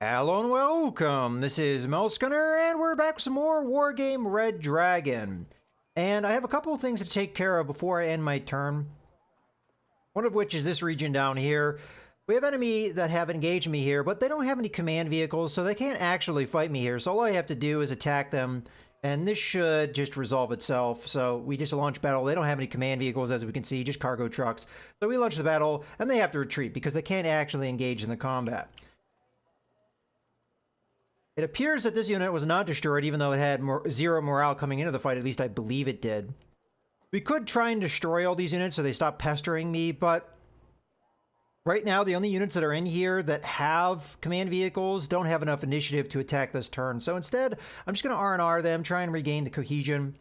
Hello and welcome. This is Melskunner, and we're back with some more Wargame Red Dragon. And I have a couple of things to take care of before I end my turn. One of which is this region down here. We have enemy that have engaged me here, but they don't have any command vehicles, so they can't actually fight me here. So all I have to do is attack them, and this should just resolve itself. So we just launch battle. They don't have any command vehicles, as we can see, just cargo trucks. So we launch the battle, and they have to retreat because they can't actually engage in the combat. It appears that this unit was not destroyed, even though it had zero morale coming into the fight. At least I believe it did. We could try and destroy all these units so they stop pestering me, but right now the only units that are in here that have command vehicles don't have enough initiative to attack this turn. So instead, I'm just going to R&R them, try and regain the cohesion.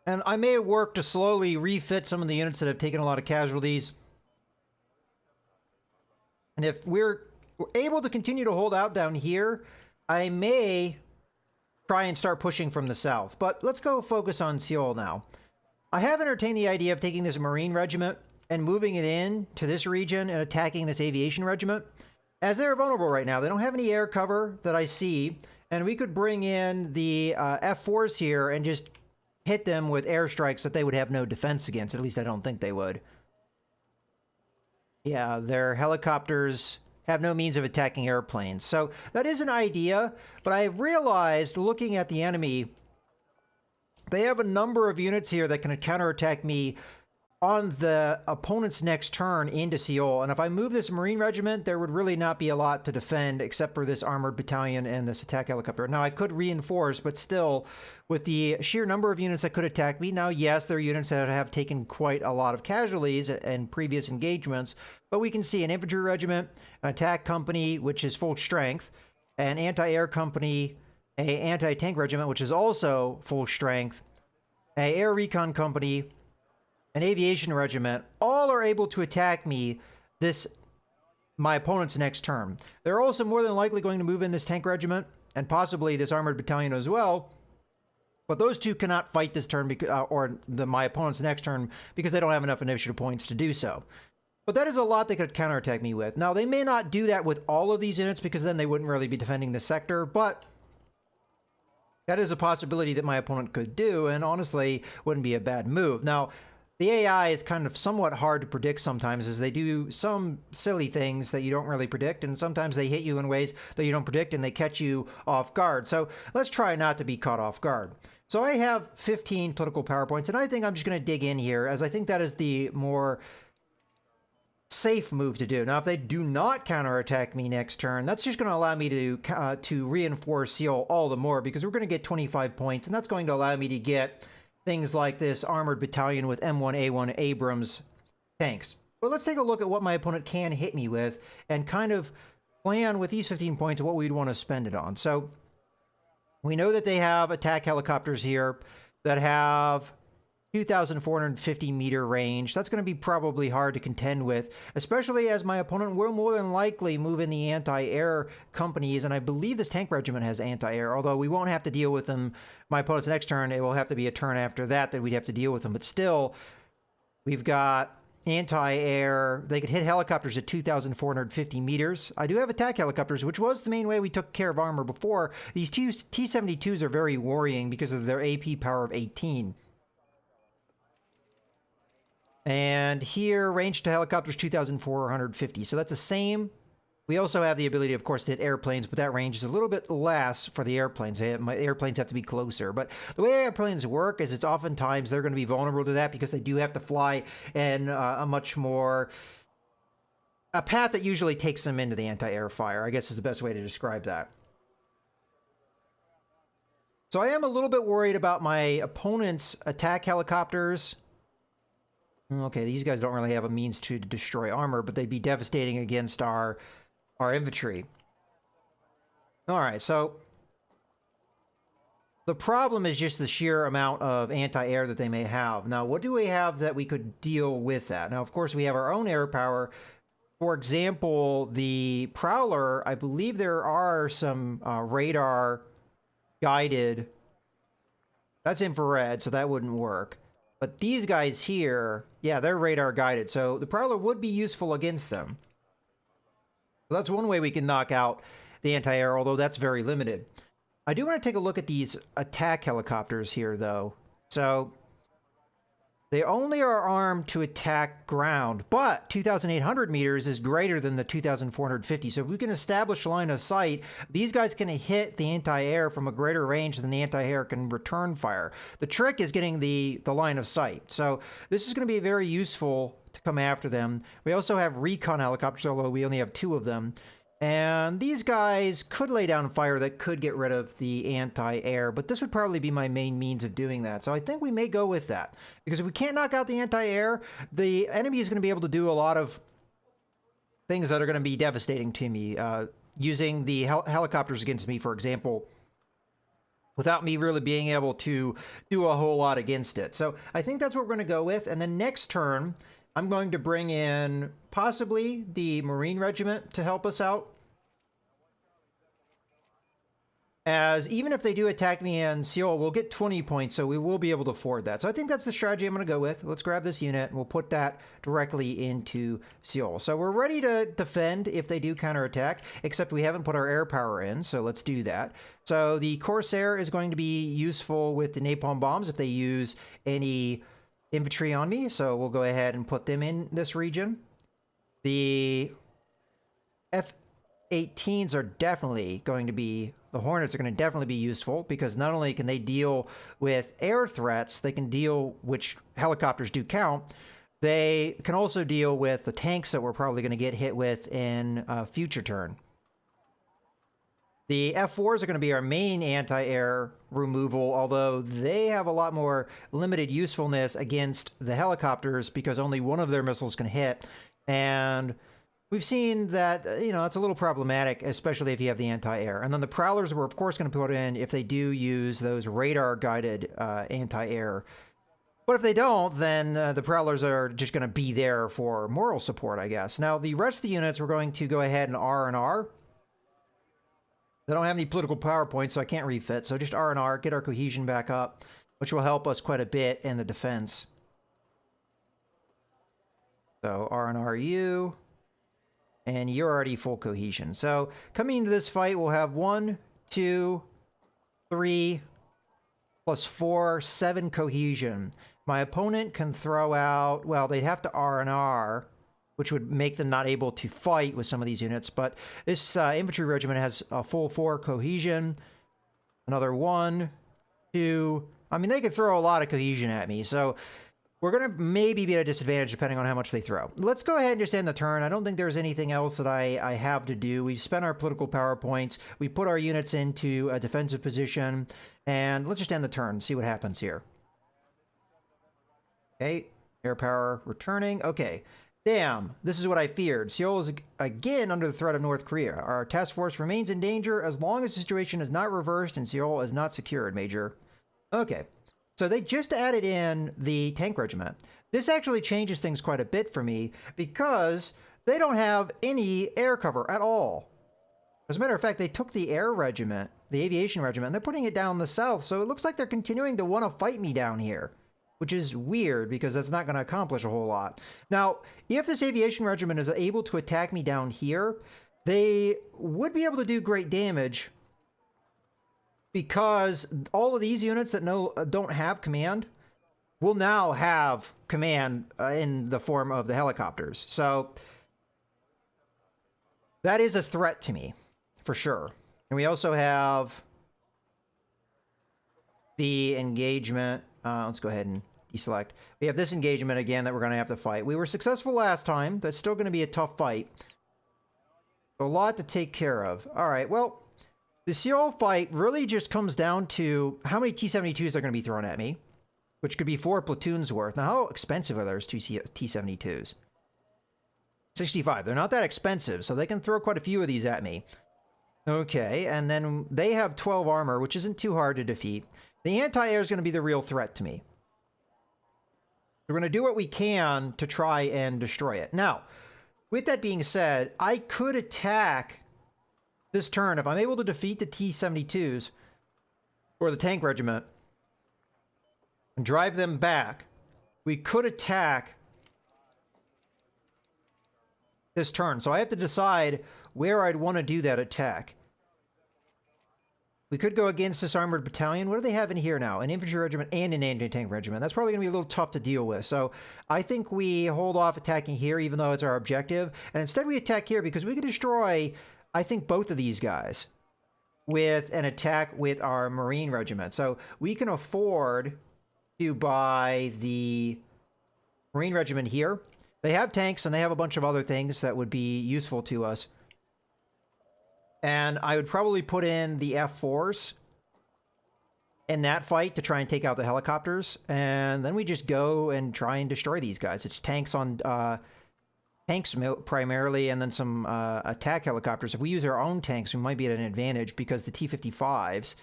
And I may work to slowly refit some of the units that have taken a lot of casualties. And if we're able to continue to hold out down here, I may try and start pushing from the south. But let's go focus on Seoul now. I have entertained the idea of taking this Marine regiment and moving it in to this region and attacking this Aviation regiment, as they're vulnerable right now. They don't have any air cover that I see, and we could bring in the F4s here and just hit them with airstrikes that they would have no defense against. At least I don't think they would. Yeah, their helicopters have no means of attacking airplanes. So that is an idea, but I've realized, looking at the enemy, they have a number of units here that can counterattack me on the opponent's next turn into Seoul. And if I move this Marine regiment, there would really not be a lot to defend except for this armored battalion and this attack helicopter. Now, I could reinforce, but still, with the sheer number of units that could attack me, now, yes, there are units that have taken quite a lot of casualties in previous engagements, but we can see an infantry regiment, an attack company, which is full strength, an anti-air company, an anti-tank regiment, which is also full strength, an air recon company, an aviation regiment, all are able to attack me my opponent's next turn. They're also more than likely going to move in this tank regiment and possibly this armored battalion as well. But those two cannot fight this turn my opponent's next turn because they don't have enough initiative points to do so. But that is a lot they could counterattack me with. Now, they may not do that with all of these units because then they wouldn't really be defending the sector, but that is a possibility that my opponent could do, and honestly, wouldn't be a bad move. Now, the AI is kind of somewhat hard to predict sometimes, as they do some silly things that you don't really predict, and sometimes they hit you in ways that you don't predict and they catch you off guard. So let's try not to be caught off guard. So I have 15 political power points, and I think I'm just going to dig in here, as I think that is the more safe move to do. Now, if they do not counterattack me next turn, that's just going to allow me to reinforce Seoul all the more, because we're going to get 25 points, and that's going to allow me to get things like this armored battalion with M1A1 Abrams tanks. But let's take a look at what my opponent can hit me with and kind of plan with these 15 points what we'd want to spend it on. So we know that they have attack helicopters here that have 2,450 meter range. That's going to be probably hard to contend with, especially as my opponent will more than likely move in the anti-air companies, and I believe this tank regiment has anti-air, although we won't have to deal with them my opponent's next turn. It will have to be a turn after that we'd have to deal with them, but still, we've got anti-air. They could hit helicopters at 2,450 meters. I do have attack helicopters, which was the main way we took care of armor before. These T-72s are very worrying because of their AP power of 18. And here, range to helicopters, 2,450. So that's the same. We also have the ability, of course, to hit airplanes, but that range is a little bit less for the airplanes. My airplanes have to be closer. But the way airplanes work is it's oftentimes they're going to be vulnerable to that because they do have to fly in a path that usually takes them into the anti-air fire, I guess is the best way to describe that. So I am a little bit worried about my opponent's attack helicopters. Okay, these guys don't really have a means to destroy armor, but they'd be devastating against our infantry. All right, so the problem is just the sheer amount of anti-air that they may have. Now, what do we have that we could deal with that? Now, of course, we have our own air power. For example, the Prowler, I believe there are some radar guided. That's infrared, so that wouldn't work. But these guys here, yeah, they're radar guided. So the Prowler would be useful against them. So that's one way we can knock out the anti-air, although that's very limited. I do want to take a look at these attack helicopters here, though. So they only are armed to attack ground, but 2,800 meters is greater than the 2,450. So if we can establish a line of sight, these guys can hit the anti-air from a greater range than the anti-air can return fire. The trick is getting the line of sight. So this is going to be very useful to come after them. We also have recon helicopters, although we only have 2 of them. And these guys could lay down fire that could get rid of the anti-air, but this would probably be my main means of doing that. So I think we may go with that. Because if we can't knock out the anti-air, the enemy is going to be able to do a lot of things that are going to be devastating to me. Using the helicopters against me, for example, without me really being able to do a whole lot against it. So I think that's what we're going to go with. And then next turn, I'm going to bring in possibly the Marine Regiment to help us out. As even if they do attack me in Seoul, we'll get 20 points, so we will be able to afford that. So I think that's the strategy I'm going to go with. Let's grab this unit, and we'll put that directly into Seoul. So we're ready to defend if they do counterattack, except we haven't put our air power in, so let's do that. So the Corsair is going to be useful with the napalm bombs if they use any infantry on me, so we'll go ahead and put them in this region. The F-18s are definitely going to be... The Hornets are going to definitely be useful because not only can they deal with air threats, they can deal, which helicopters do count, they can also deal with the tanks that we're probably going to get hit with in a future turn. The F-4s are going to be our main anti-air removal, although they have a lot more limited usefulness against the helicopters because only one of their missiles can hit. And we've seen that, it's a little problematic, especially if you have the anti-air. And then the Prowlers we're, of course, going to put in if they do use those radar-guided anti-air. But if they don't, then the Prowlers are just going to be there for moral support, I guess. Now, the rest of the units, we're going to go ahead and R&R. They don't have any political power points, so I can't refit. So just R&R, get our cohesion back up, which will help us quite a bit in the defense. So R&RU. And you're already full cohesion. So coming into this fight, we'll have 1, 2, 3, plus 4, 7 cohesion. My opponent can throw out, well, they'd have to R&R, which would make them not able to fight with some of these units. But this infantry regiment has a full 4 cohesion. Another 1, 2. I mean, they could throw a lot of cohesion at me. So we're going to maybe be at a disadvantage depending on how much they throw. Let's go ahead and just end the turn. I don't think there's anything else that I have to do. We've spent our political power points. We put our units into a defensive position. And let's just end the turn, see what happens here. Okay, air power returning. Okay, damn, this is what I feared. Seoul is again under the threat of North Korea. Our task force remains in danger as long as the situation is not reversed and Seoul is not secured, Major. Okay. So they just added in the tank regiment. This actually changes things quite a bit for me because they don't have any air cover at all. As a matter of fact, they took the air regiment, the aviation regiment, and they're putting it down the south. So it looks like they're continuing to want to fight me down here, which is weird because that's not going to accomplish a whole lot. Now, if this aviation regiment is able to attack me down here, they would be able to do great damage because all of these units that don't have command will now have command in the form of the helicopters. So that is a threat to me, for sure. And we also have the engagement. Let's go ahead and deselect. We have this engagement again that we're going to have to fight. We were successful last time. That's still going to be a tough fight. A lot to take care of. All right, well, the Seoul fight really just comes down to how many T-72s are going to be thrown at me, which could be 4 platoons worth. Now, how expensive are those T-72s? 65. They're not that expensive, so they can throw quite a few of these at me. Okay, and then they have 12 armor, which isn't too hard to defeat. The anti-air is going to be the real threat to me. We're going to do what we can to try and destroy it. Now, with that being said, I could attack this turn, if I'm able to defeat the T-72s or the tank regiment and drive them back, we could attack this turn. So I have to decide where I'd want to do that attack. We could go against this armored battalion. What do they have in here now? An infantry regiment and an anti-tank regiment. That's probably going to be a little tough to deal with. So I think we hold off attacking here, even though it's our objective. And instead we attack here because we can destroy, I think, both of these guys with an attack with our Marine regiment. So we can afford to buy the Marine regiment here. They have tanks and they have a bunch of other things that would be useful to us. And I would probably put in the F4s in that fight to try and take out the helicopters. And then we just go and try and destroy these guys. It's tanks on tanks primarily, and then some attack helicopters. If we use our own tanks, we might be at an advantage because the T-55s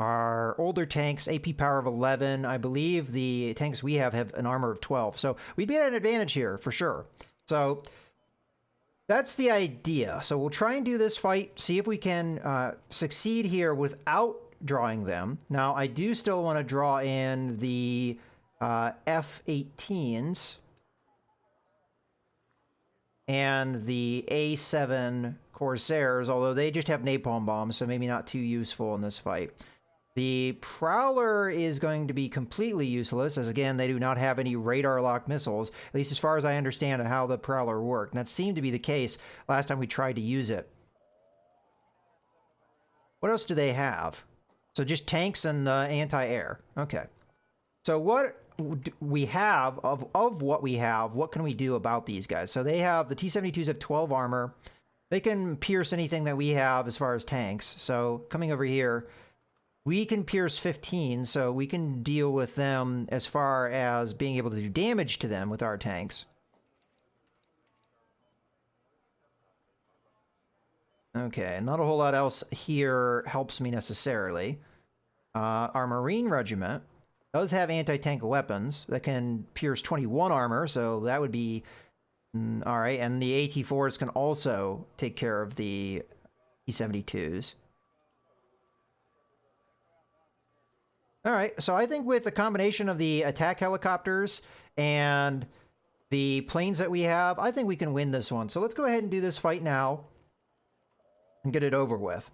are older tanks, AP power of 11. I believe the tanks we have an armor of 12. So we'd be at an advantage here for sure. So that's the idea. So we'll try and do this fight, see if we can succeed here without drawing them. Now, I do still want to draw in the F-18s and the A-7 Corsairs, although they just have napalm bombs, so maybe not too useful in this fight. The Prowler is going to be completely useless, as again, they do not have any radar-locked missiles, at least as far as I understand how the Prowler worked. And that seemed to be the case last time we tried to use it. What else do they have? So just tanks and anti-air. Okay. So what we have, of what we have, what can we do about these guys? So they have, the T-72s have 12 armor. They can pierce anything that we have as far as tanks. So coming over here, we can pierce 15, so we can deal with them as far as being able to do damage to them with our tanks. Okay, not a whole lot else here helps me necessarily. Our Marine regiment does have anti-tank weapons that can pierce 21 armor, so that would be all right. And the AT-4s can also take care of the T-72s. All right, so I think with the combination of the attack helicopters and the planes that we have, I think we can win this one. So let's go ahead and do this fight now and get it over with.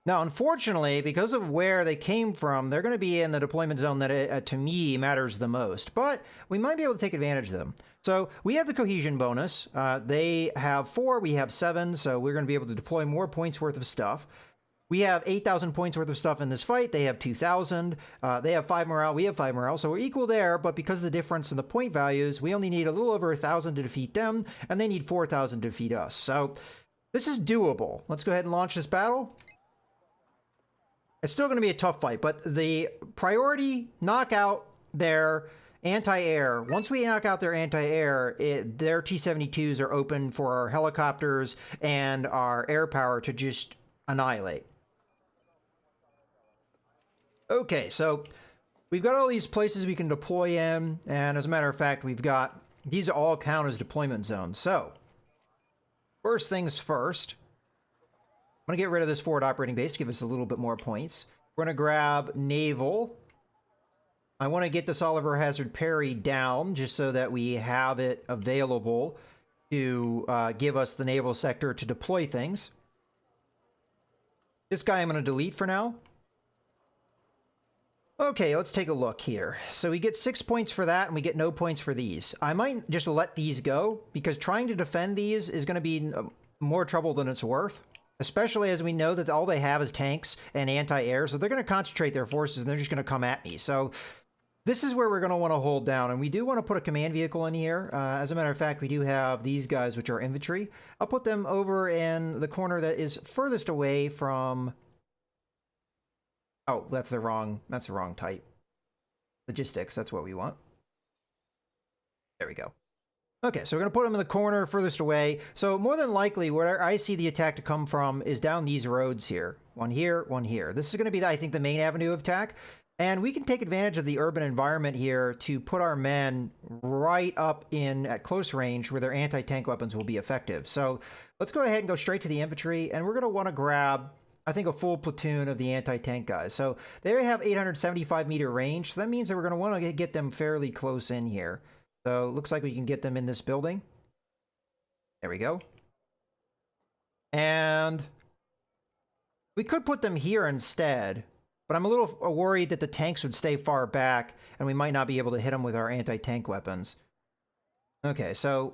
Now, unfortunately, because of where they came from, they're going to be in the deployment zone that, to me, matters the most. But we might be able to take advantage of them. So we have the cohesion bonus. They have 4, we have 7, so we're going to be able to deploy more points worth of stuff. We have 8,000 points worth of stuff in this fight. They have 2,000. They have 5 morale. We have 5 morale. So we're equal there, but because of the difference in the point values, we only need a little over 1,000 to defeat them, and they need 4,000 to defeat us. So this is doable. Let's go ahead and launch this battle. It's still going to be a tough fight, but the priority, knock out their anti-air. Once we knock out their anti-air, their T-72s are open for our helicopters and our air power to just annihilate. Okay, so we've got all these places we can deploy in, and as a matter of fact, these all count as deployment zones. So, first things first, I'm going to get rid of this forward operating base to give us a little bit more points. We're going to grab naval. I want to get this Oliver Hazard Perry down just so that we have it available to give us the naval sector to deploy things. This guy I'm going to delete for now. Okay, let's take a look here. So we get 6 points for that, and we get no points for these. I might just let these go, because trying to defend these is going to be more trouble than it's worth. Especially as we know that all they have is tanks and anti-air, so they're going to concentrate their forces, and they're just going to come at me. So this is where we're going to want to hold down, and we do want to put a command vehicle in here. As a matter of fact, we do have these guys, which are infantry. I'll put them over in the corner that is furthest away from... Oh, that's the wrong type. Logistics, that's what we want. There we go. Okay, so we're going to put them in the corner furthest away. So more than likely, where I see the attack to come from is down these roads here. One here, one here. This is going to be, I think, the main avenue of attack. And we can take advantage of the urban environment here to put our men right up in at close range where their anti-tank weapons will be effective. So let's go ahead and go straight to the infantry. And we're going to want to grab I think, a full platoon of the anti-tank guys. So they have 875-meter range. So that means that we're going to want to get them fairly close in here. So it looks like we can get them in this building. There we go. And we could put them here instead. But I'm a little worried that the tanks would stay far back, and we might not be able to hit them with our anti-tank weapons. Okay, so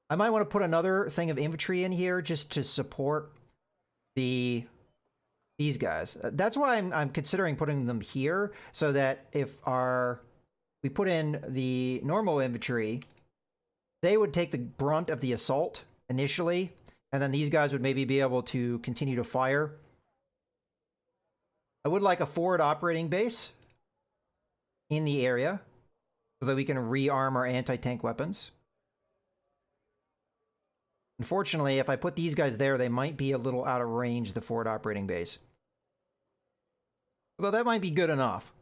I might want to put another thing of infantry in here just to support these guys. That's why I'm considering putting them here, so that if we put in the normal infantry, they would take the brunt of the assault initially, and then these guys would maybe be able to continue to fire. I would like a forward operating base in the area so that we can rearm our anti-tank weapons. Unfortunately, if I put these guys there, they might be a little out of range, the forward operating base. Although that might be good enough.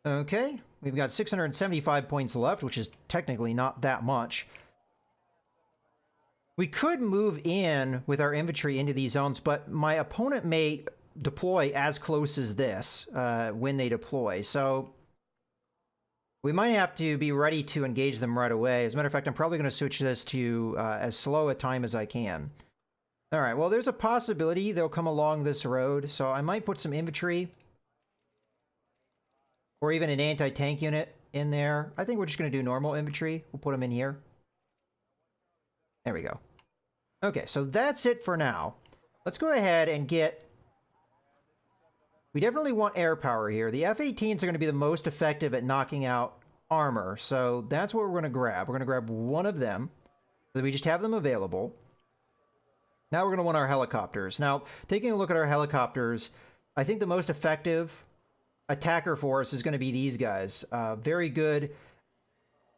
Okay, we've got 675 points left, which is technically not that much. We could move in with our infantry into these zones, but my opponent may deploy as close as this when they deploy. So we might have to be ready to engage them right away. As a matter of fact, I'm probably going to switch this to as slow a time as I can. All right, well, there's a possibility they'll come along this road, so I might put some infantry or even an anti-tank unit in there. I think we're just going to do normal infantry. We'll put them in here. There we go. Okay, so that's it for now. Let's go ahead and get... We definitely want air power here. The F-18s are going to be the most effective at knocking out armor, so that's what we're going to grab. We're going to grab one of them, so that we just have them available. Now we're going to want our helicopters. Now, taking a look at our helicopters, I think the most effective attacker for us is going to be these guys. Very good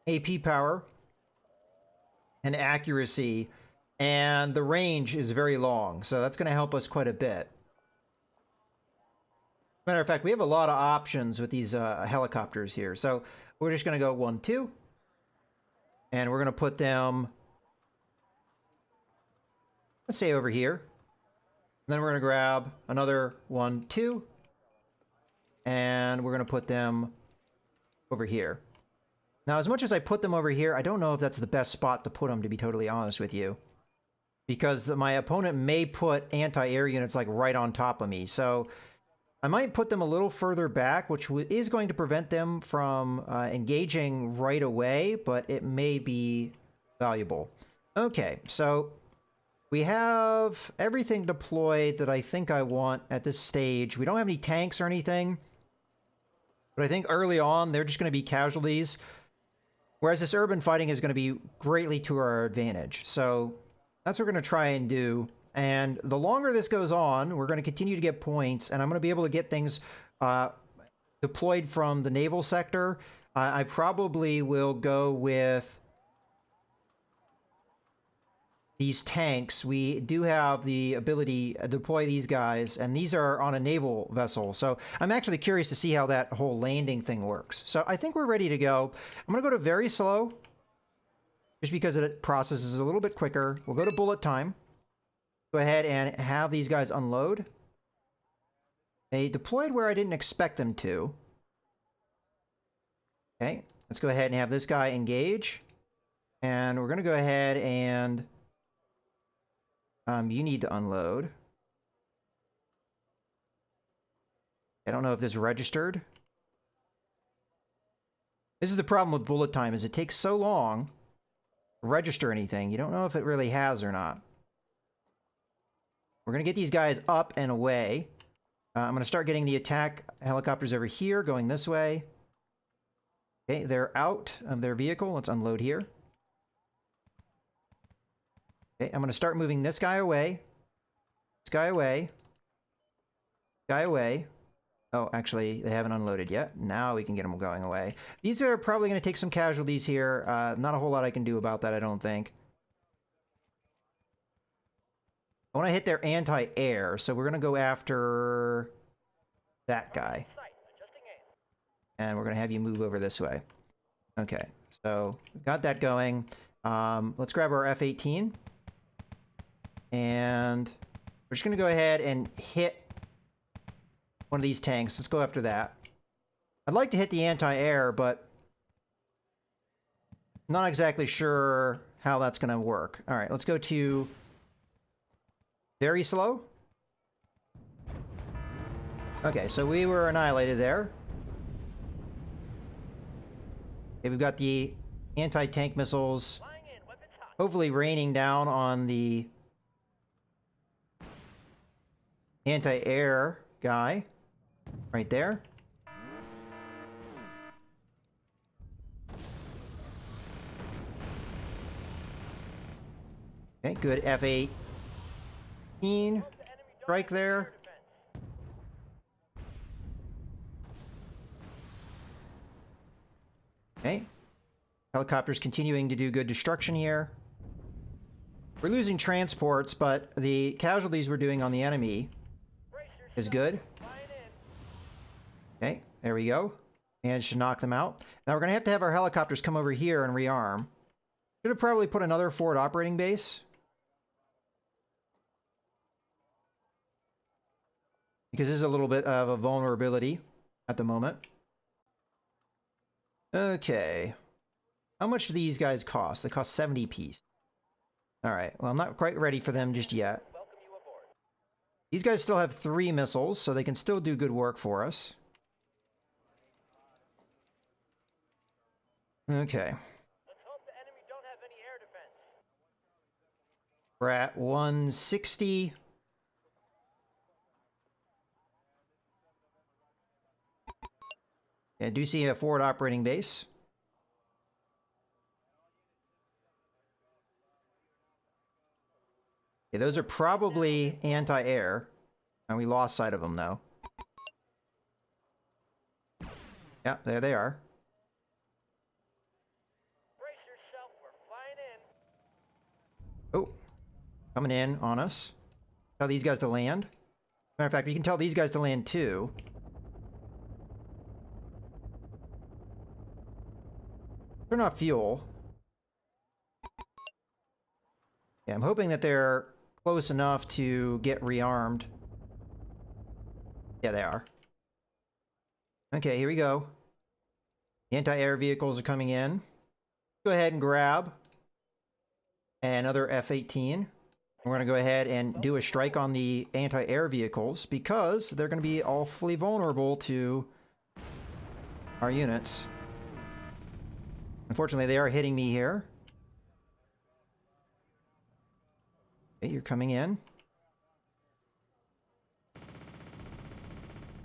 AP power and accuracy, and the range is very long, so that's going to help us quite a bit. Matter of fact, we have a lot of options with these helicopters here. So we're just going to go 1, 2. And we're going to put them, let's say, over here. And then we're going to grab another 1, 2. And we're going to put them over here. Now, as much as I put them over here, I don't know if that's the best spot to put them, to be totally honest with you. Because my opponent may put anti-air units like right on top of me. So I might put them a little further back, which is going to prevent them from engaging right away, but it may be valuable. Okay, so we have everything deployed that I think I want at this stage. We don't have any tanks or anything, but I think early on they're just going to be casualties, whereas this urban fighting is going to be greatly to our advantage. So that's what we're going to try and do. And the longer this goes on, we're going to continue to get points, and I'm going to be able to get things deployed from the naval sector. I probably will go with these tanks. We do have the ability to deploy these guys, and these are on a naval vessel. So I'm actually curious to see how that whole landing thing works. So I think we're ready to go. I'm going to go to very slow, just because it processes a little bit quicker. We'll go to bullet time. Go ahead and have these guys unload. They deployed where I didn't expect them to. Okay, let's go ahead and have this guy engage. And we're going to go ahead and... you need to unload. I don't know if this registered. This is the problem with bullet time, is it takes so long to register anything. You don't know if it really has or not. We're going to get these guys up and away. I'm going to start getting the attack helicopters over here, going this way. Okay, they're out of their vehicle. Let's unload here. Okay, I'm going to start moving this guy away. This guy away. Guy away. Oh, actually, they haven't unloaded yet. Now we can get them going away. These are probably going to take some casualties here. Not a whole lot I can do about that, I don't think. I want to hit their anti-air, so we're going to go after that guy. And we're going to have you move over this way. Okay, so we've got that going. Let's grab our F-18. And We're just going to go ahead and hit one of these tanks. Let's go after that. I'd like to hit the anti-air, but not exactly sure how that's going to work. All right, let's go to very slow. Okay, so we were annihilated there. Okay, we've got the anti-tank missiles hopefully raining down on the anti-air guy right there. Okay, good F-18 strike there. Okay. Helicopters continuing to do good destruction here. We're losing transports, but the casualties we're doing on the enemy is good. Okay, there we go. Managed to knock them out. Now we're going to have our helicopters come over here and rearm. Should have probably put another forward operating base. Because this is a little bit of a vulnerability at the moment. Okay. How much do these guys cost? They cost 70 apiece. Alright, well, I'm not quite ready for them just yet. These guys still have 3 missiles, so they can still do good work for us. Okay. Let's hope the enemy don't have any air defense. We're at 160. I do see a forward operating base. Okay, those are probably anti-air. And we lost sight of them, though. Yeah, there they are. Brace yourself, we're flying in. Oh, coming in on us. Tell these guys to land. Matter of fact, you can tell these guys to land, too. Turn off fuel. Yeah, I'm hoping that they're close enough to get rearmed. Yeah, they are. Okay, here we go. The anti-air vehicles are coming in. Go ahead and grab another F-18. We're going to go ahead and do a strike on the anti-air vehicles because they're going to be awfully vulnerable to our units. Unfortunately, they are hitting me here. Okay, you're coming in.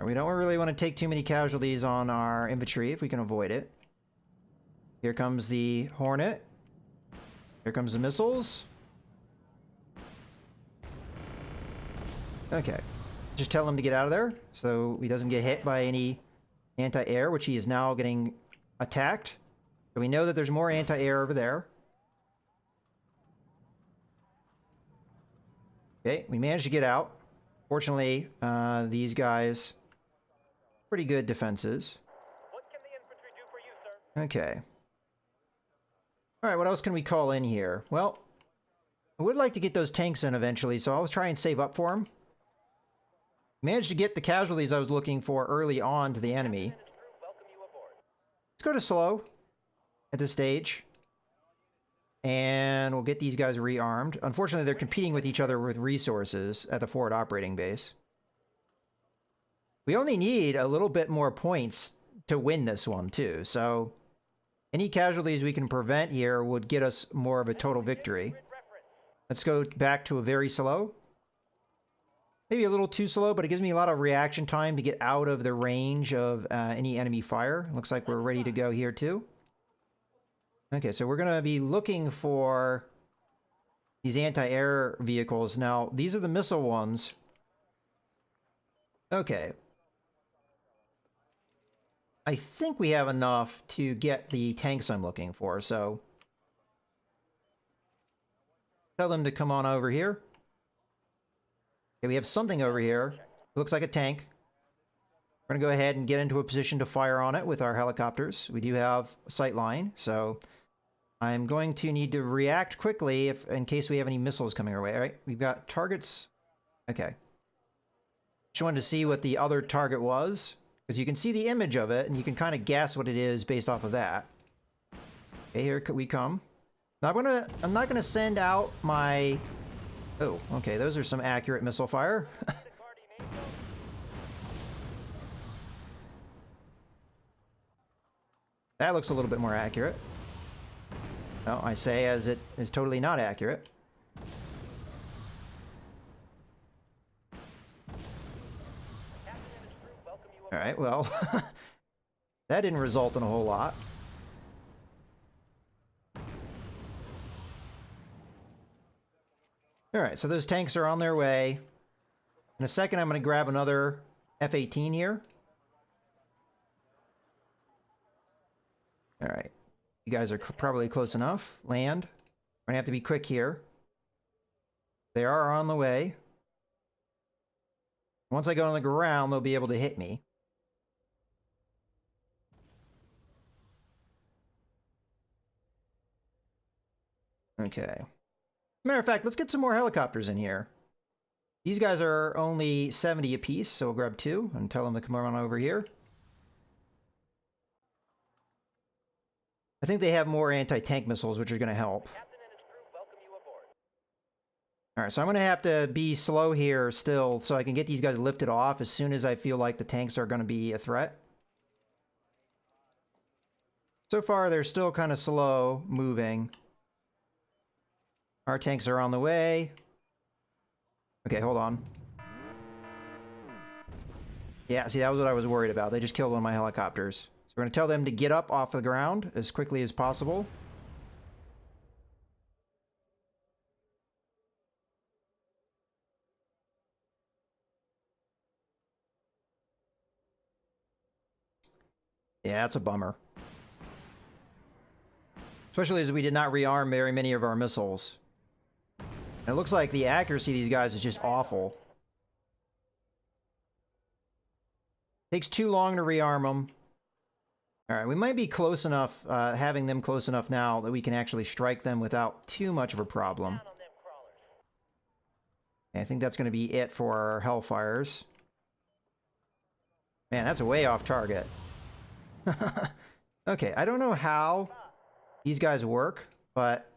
We don't really want to take too many casualties on our infantry if we can avoid it. Here comes the Hornet. Here comes the missiles. Okay. Just tell him to get out of there so he doesn't get hit by any anti-air, which he is now getting attacked. So we know that there's more anti-air over there. Okay, we managed to get out. Fortunately, these guys, pretty good defenses. What can the infantry do for you, sir? Okay. All right, what else can we call in here? Well, I would like to get those tanks in eventually, so I'll try and save up for them. Managed to get the casualties I was looking for early on to the enemy. Let's go to slow at this stage. And we'll get these guys rearmed. Unfortunately, they're competing with each other with resources at the forward operating base. We only need a little bit more points to win this one, too. So any casualties we can prevent here would get us more of a total victory. Let's go back to a very slow. Maybe a little too slow, but it gives me a lot of reaction time to get out of the range of any enemy fire. Looks like we're ready to go here, too. Okay, so we're going to be looking for these anti-air vehicles. Now, these are the missile ones. Okay. I think we have enough to get the tanks I'm looking for, so tell them to come on over here. Okay, we have something over here. Looks like a tank. We're going to go ahead and get into a position to fire on it with our helicopters. We do have a sight line, so I'm going to need to react quickly in case we have any missiles coming our way. All right, we've got targets Okay. Just wanted to see what the other target was, because you can see the image of it, and you can kind of guess what it is based off of that. Okay, here we come. Now I'm not gonna send out my... Oh, okay, those are some accurate missile fire. That looks a little bit more accurate. No, I say as it is totally not accurate. Alright, well, that didn't result in a whole lot. Alright, so those tanks are on their way. In a second, I'm going to grab another F-18 here. Alright, you guys are probably close enough. Land. We're going to have to be quick here. They are on the way. Once I go on the ground, they'll be able to hit me. Okay. Matter of fact, let's get some more helicopters in here. These guys are only 70 apiece, so we'll grab 2 and tell them to come on over here. I think they have more anti-tank missiles, which are going to help. Alright, so I'm going to have to be slow here still so I can get these guys lifted off as soon as I feel like the tanks are going to be a threat. So far, they're still kind of slow moving. Our tanks are on the way. Okay, hold on. Yeah, see, that was what I was worried about. They just killed one of my helicopters. So we're going to tell them to get up off the ground as quickly as possible. Yeah, that's a bummer. Especially as we did not rearm very many of our missiles. And it looks like the accuracy of these guys is just awful. Takes too long to rearm them. Alright, we might be close enough, having them close enough now that we can actually strike them without too much of a problem. And I think that's going to be it for our Hellfires. Man, that's way off target. Okay, I don't know how these guys work, but...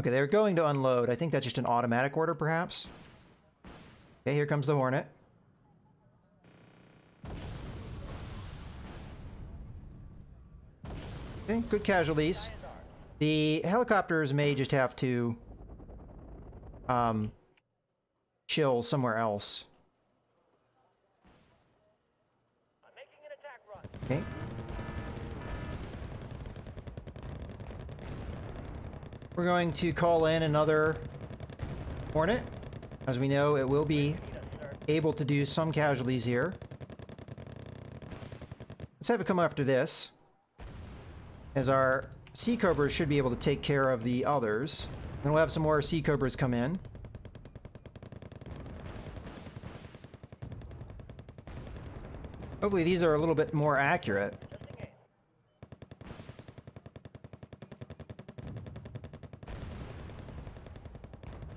Okay, they're going to unload. I think that's just an automatic order, perhaps. Okay, here comes the Hornet. Okay, good casualties. The helicopters may just have to chill somewhere else. Okay. We're going to call in another Hornet. As we know, it will be able to do some casualties here. Let's have it come after this, as our Sea Cobras should be able to take care of the others. Then we'll have some more Sea Cobras come in. Hopefully these are a little bit more accurate.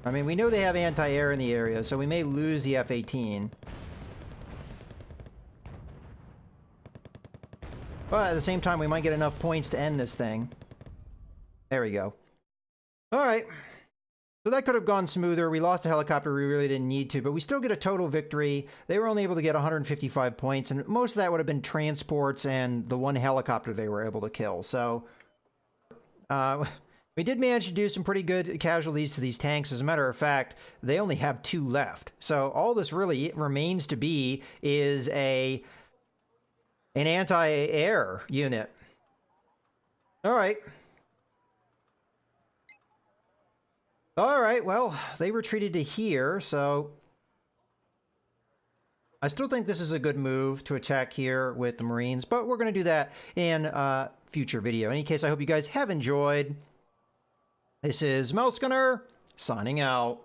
I mean, we know they have anti-air in the area, so we may lose the F-18. But at the same time, we might get enough points to end this thing. There we go. Alright. So that could have gone smoother. We lost a helicopter we really didn't need to, but we still get a total victory. They were only able to get 155 points, and most of that would have been transports and the one helicopter they were able to kill. So, we did manage to do some pretty good casualties to these tanks. As a matter of fact, they only have 2 left. So all this really remains to be is an anti-air unit. Alright. Alright, well, they retreated to here, so... I still think this is a good move to attack here with the Marines, but we're going to do that in a future video. In any case, I hope you guys have enjoyed. This is Mouse Gunner, signing out.